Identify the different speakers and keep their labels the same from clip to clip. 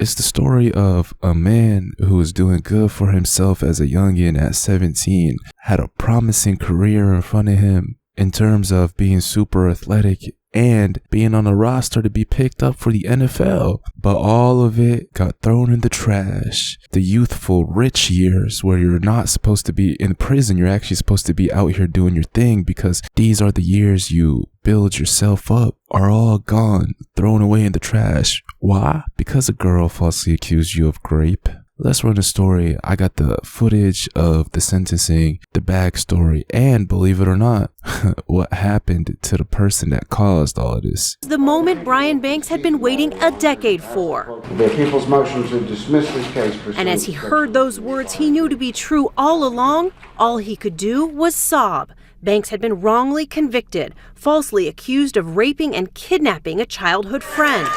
Speaker 1: It's the story of a man who was doing good for himself as a youngin at 17, had a promising career in front of him in terms of being super athletic and being on a roster to be picked up for the NFL. But all of it got thrown in the trash. The youthful, rich years where you're not supposed to be in prison, you're actually supposed to be out here doing your thing, because these are the years you build yourself up, are all gone, thrown away in the trash. Why? Because a girl falsely accused you of rape. Let's run the story. I got the footage of the sentencing, the backstory, and believe it or not, what happened to the person that caused all of this.
Speaker 2: The moment Brian Banks had been waiting a decade for.
Speaker 3: The people's motion to dismiss this case.
Speaker 2: And as he heard those words he knew to be true all along, all he could do was sob. Banks had been wrongly convicted, falsely accused of raping and kidnapping a childhood friend.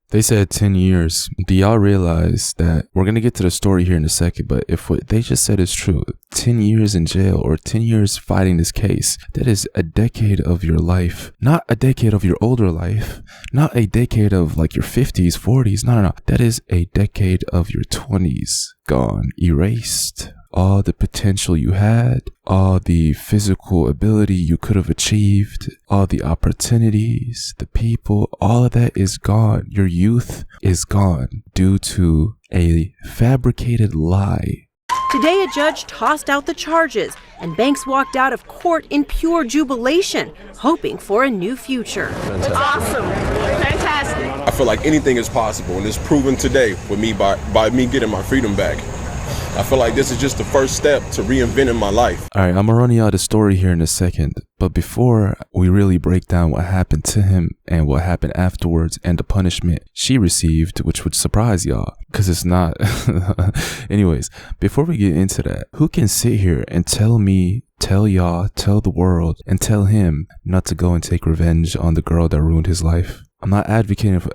Speaker 1: They said 10 years. Do y'all realize that we're going to get to the story here in a second, but if what they just said is true, 10 years in jail or 10 years fighting this case, that is a decade of your life. Not a decade of your older life, not a decade of like your 50s, 40s. No. That is a decade of your 20s gone, erased. All the potential you had, all the physical ability you could have achieved, all the opportunities, the people, all of that is gone. Your youth is gone due to a fabricated lie.
Speaker 2: Today, a judge tossed out the charges, and Banks walked out of court in pure jubilation, hoping for a new future.
Speaker 4: It's awesome. Fantastic.
Speaker 5: I feel like anything is possible, and it's proven today with me by me getting my freedom back. I feel like this is just the first step to reinventing my life.
Speaker 1: All right, I'm gonna run y'all the story here in a second, but before we really break down what happened to him and what happened afterwards and the punishment she received, which would surprise y'all, because it's not. Anyways, before we get into that, who can sit here and tell me, tell y'all, tell the world, and tell him not to go and take revenge on the girl that ruined his life? I'm not advocating for,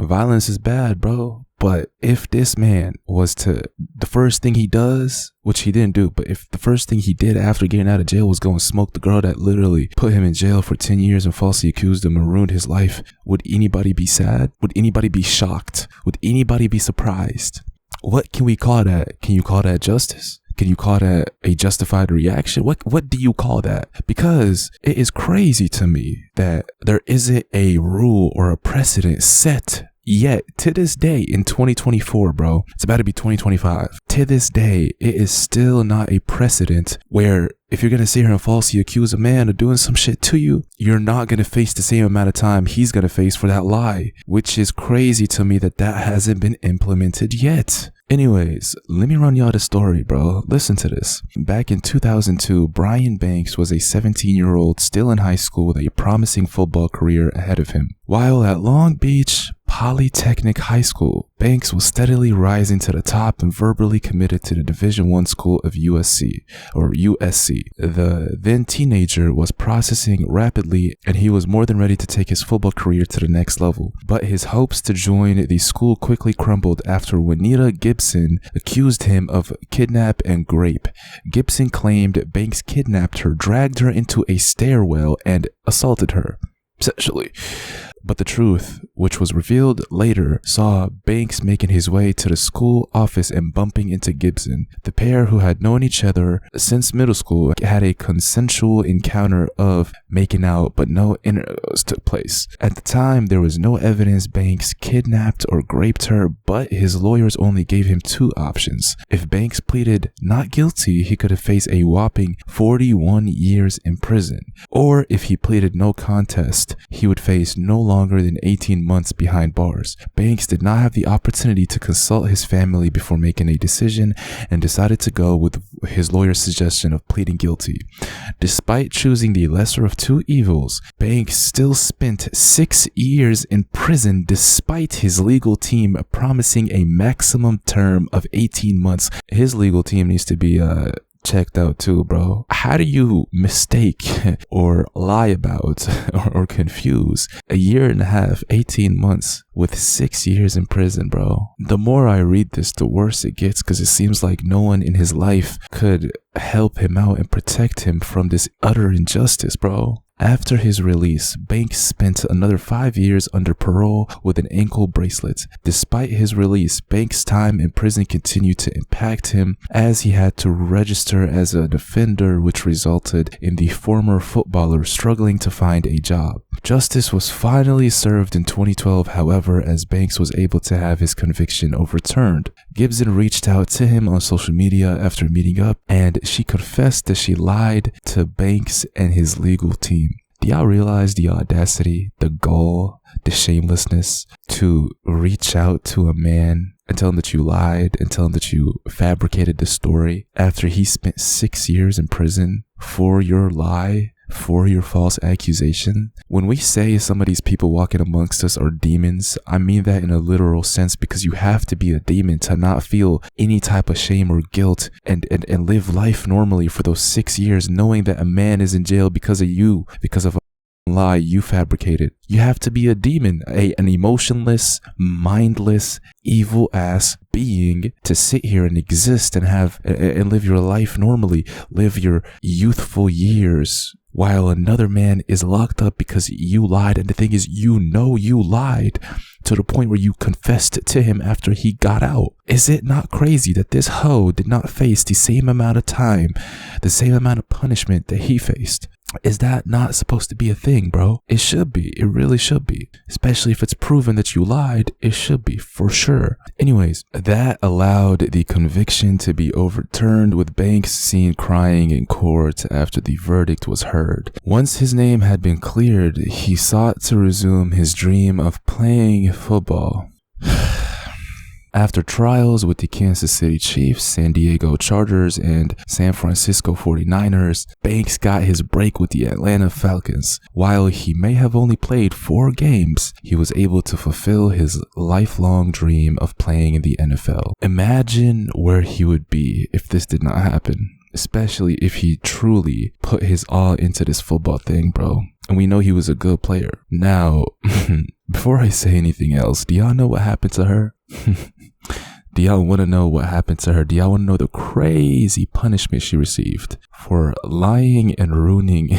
Speaker 1: violence is bad, bro. But if this man was to, the first thing he does, which he didn't do, but if the first thing he did after getting out of jail was go and smoke the girl that literally put him in jail for 10 years and falsely accused him and ruined his life, would anybody be sad? Would anybody be shocked? Would anybody be surprised? What can we call that? Can you call that justice? Can you call that a justified reaction? What do you call that? Because it is crazy to me that there isn't a rule or a precedent set yet to this day in 2024, bro. It's about to be 2025. To this day, it is still not a precedent where if you're going to sit here and falsely accuse a man of doing some shit to you, you're not going to face the same amount of time he's going to face for that lie, which is crazy to me that hasn't been implemented yet. Anyways, let me run y'all the story, bro. Listen to this. Back in 2002, Brian Banks was a 17-year-old still in high school with a promising football career ahead of him. While at Long Beach Polytechnic High School, Banks was steadily rising to the top and verbally committed to the Division I school of USC. The then teenager was processing rapidly, and he was more than ready to take his football career to the next level. But his hopes to join the school quickly crumbled after Juanita Gibson accused him of kidnap and rape. Gibson claimed Banks kidnapped her, dragged her into a stairwell, and assaulted her sexually. But the truth, which was revealed later, saw Banks making his way to the school office and bumping into Gibson. The pair, who had known each other since middle school, had a consensual encounter of making out, but no intercourse took place. At the time, there was no evidence Banks kidnapped or raped her, but his lawyers only gave him two options. If Banks pleaded not guilty, he could have faced a whopping 41 years in prison. Or if he pleaded no contest, he would face no longer than 18 months behind bars. Banks did not have the opportunity to consult his family before making a decision and decided to go with his lawyer's suggestion of pleading guilty. Despite choosing the lesser of two evils, Banks still spent 6 years in prison despite his legal team promising a maximum term of 18 months. His legal team needs to be checked out too, bro. How do you mistake or lie about or confuse a year and a half, 18 months with 6 years in prison, bro? The more I read this, the worse it gets, because it seems like no one in his life could help him out and protect him from this utter injustice, bro. After his release, Banks spent another 5 years under parole with an ankle bracelet. Despite his release, Banks' time in prison continued to impact him as he had to register as an offender, which resulted in the former footballer struggling to find a job. Justice was finally served in 2012, however, as Banks was able to have his conviction overturned. Gibson reached out to him on social media after meeting up, and she confessed that she lied to Banks and his legal team. Do y'all realize the audacity, the gall, the shamelessness to reach out to a man and tell him that you lied and tell him that you fabricated the story after he spent 6 years in prison for your lie, for your false accusation? When we say some of these people walking amongst us are demons, I mean that in a literal sense, because you have to be a demon to not feel any type of shame or guilt and live life normally for those 6 years, knowing that a man is in jail because of you, because of a lie you fabricated. You have to be a demon, an emotionless, mindless, evil ass being to sit here and exist and have and live your life normally, live your youthful years, while another man is locked up because you lied. And the thing is, you know you lied to the point where you confessed to him after he got out. Is it not crazy that this hoe did not face the same amount of time, the same amount of punishment that he faced? Is that not supposed to be a thing, bro? It should be. It really should be. Especially if it's proven that you lied, it should be, for sure. Anyways, that allowed the conviction to be overturned, with Banks seen crying in court after the verdict was heard. Once his name had been cleared, he sought to resume his dream of playing football. After trials with the Kansas City Chiefs, San Diego Chargers, and San Francisco 49ers, Banks got his break with the Atlanta Falcons. While he may have only played 4 games, he was able to fulfill his lifelong dream of playing in the NFL. Imagine where he would be if this did not happen, especially if he truly put his all into this football thing, bro. And we know he was a good player. Now, before I say anything else, do y'all know what happened to her? Do y'all want to know what happened to her? Do y'all want to know the crazy punishment she received for lying and ruining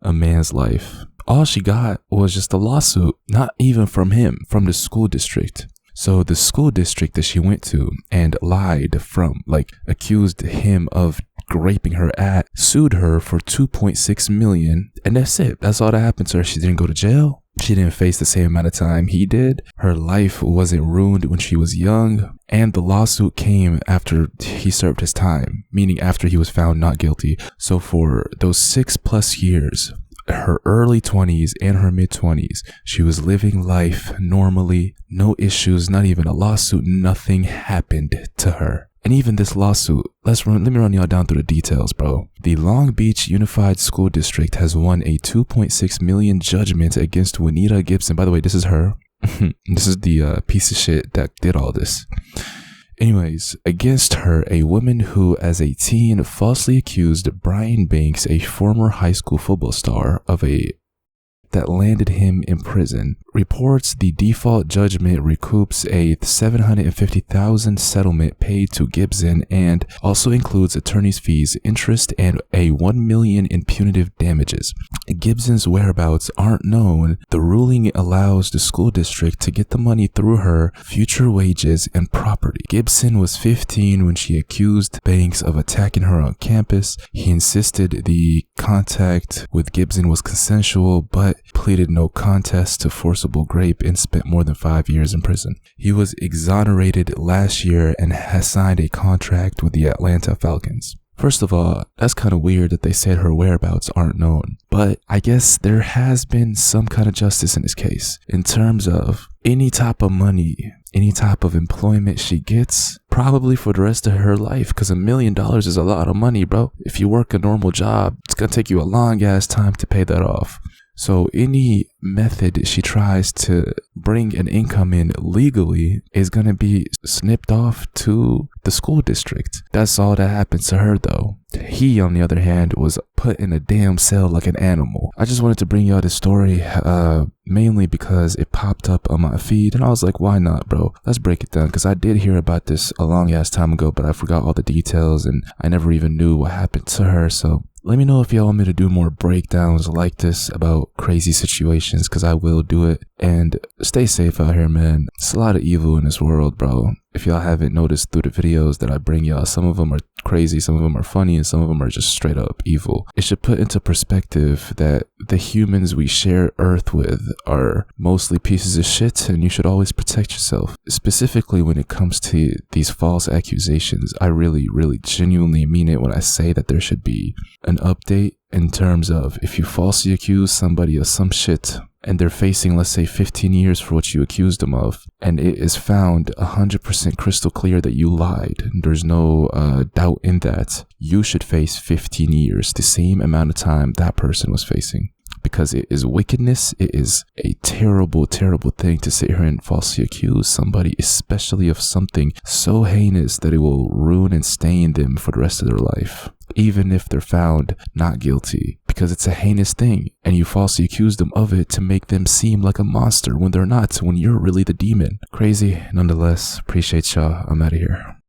Speaker 1: a man's life? All she got was just a lawsuit, not even from him, from the school district. So the school district that she went to and lied from, accused him of raping her at, sued her for $2.6 million, and that's it. That's all that happened to her. She didn't go to jail. She didn't face the same amount of time he did. Her life wasn't ruined when she was young, and the lawsuit came after he served his time, meaning after he was found not guilty. So for those 6+ years, her early 20s and her mid 20s, she was living life normally, no issues, not even a lawsuit, nothing happened to her. And even this lawsuit, let me run y'all down through the details, bro. The Long Beach Unified School District has won a $2.6 million judgment against Juanita Gibson. By the way, this is her. This is the piece of shit that did all this. Anyways, against her, a woman who as a teen falsely accused Brian Banks, a former high school football star, that landed him in prison. Reports the default judgment recoups a $750,000 settlement paid to Gibson and also includes attorney's fees, interest, and a $1 million in punitive damages. Gibson's whereabouts aren't known. The ruling allows the school district to get the money through her future wages and property. Gibson was 15 when she accused Banks of attacking her on campus. He insisted the contact with Gibson was consensual, but pleaded no contest to forcible rape and spent more than 5 years in prison. He was exonerated last year and has signed a contract with the Atlanta Falcons. First of all, that's kind of weird that they said her whereabouts aren't known, but I guess there has been some kind of justice in this case in terms of any type of money, any type of employment she gets, probably for the rest of her life, because $1 million is a lot of money, bro. If you work a normal job, it's gonna take you a long ass time to pay that off. So any method she tries to bring an income in legally is going to be snipped off to the school district. That's all that happens to her, though. He, on the other hand, was put in a damn cell like an animal. I just wanted to bring y'all this story mainly because it popped up on my feed, and I was like, why not, bro? Let's break it down, because I did hear about this a long ass time ago, but I forgot all the details, and I never even knew what happened to her. So Let me know if y'all want me to do more breakdowns like this about crazy situations, because I will do it. And stay safe out here, man. It's a lot of evil in this world, bro. If y'all haven't noticed through the videos that I bring y'all, some of them are crazy, some of them are funny, and some of them are just straight up evil. It should put into perspective that the humans we share Earth with are mostly pieces of shit, and you should always protect yourself. Specifically when it comes to these false accusations, I really, really genuinely mean it when I say that there should be an update in terms of if you falsely accuse somebody of some shit and they're facing, let's say, 15 years for what you accused them of, and it is found 100% crystal clear that you lied, there's no doubt in that, you should face 15 years, the same amount of time that person was facing. Because it is wickedness. It is a terrible, terrible thing to sit here and falsely accuse somebody, especially of something so heinous that it will ruin and stain them for the rest of their life, even if they're found not guilty, because it's a heinous thing and you falsely accuse them of it to make them seem like a monster when they're not, when you're really the demon. Crazy. Nonetheless, appreciate y'all. I'm out of here.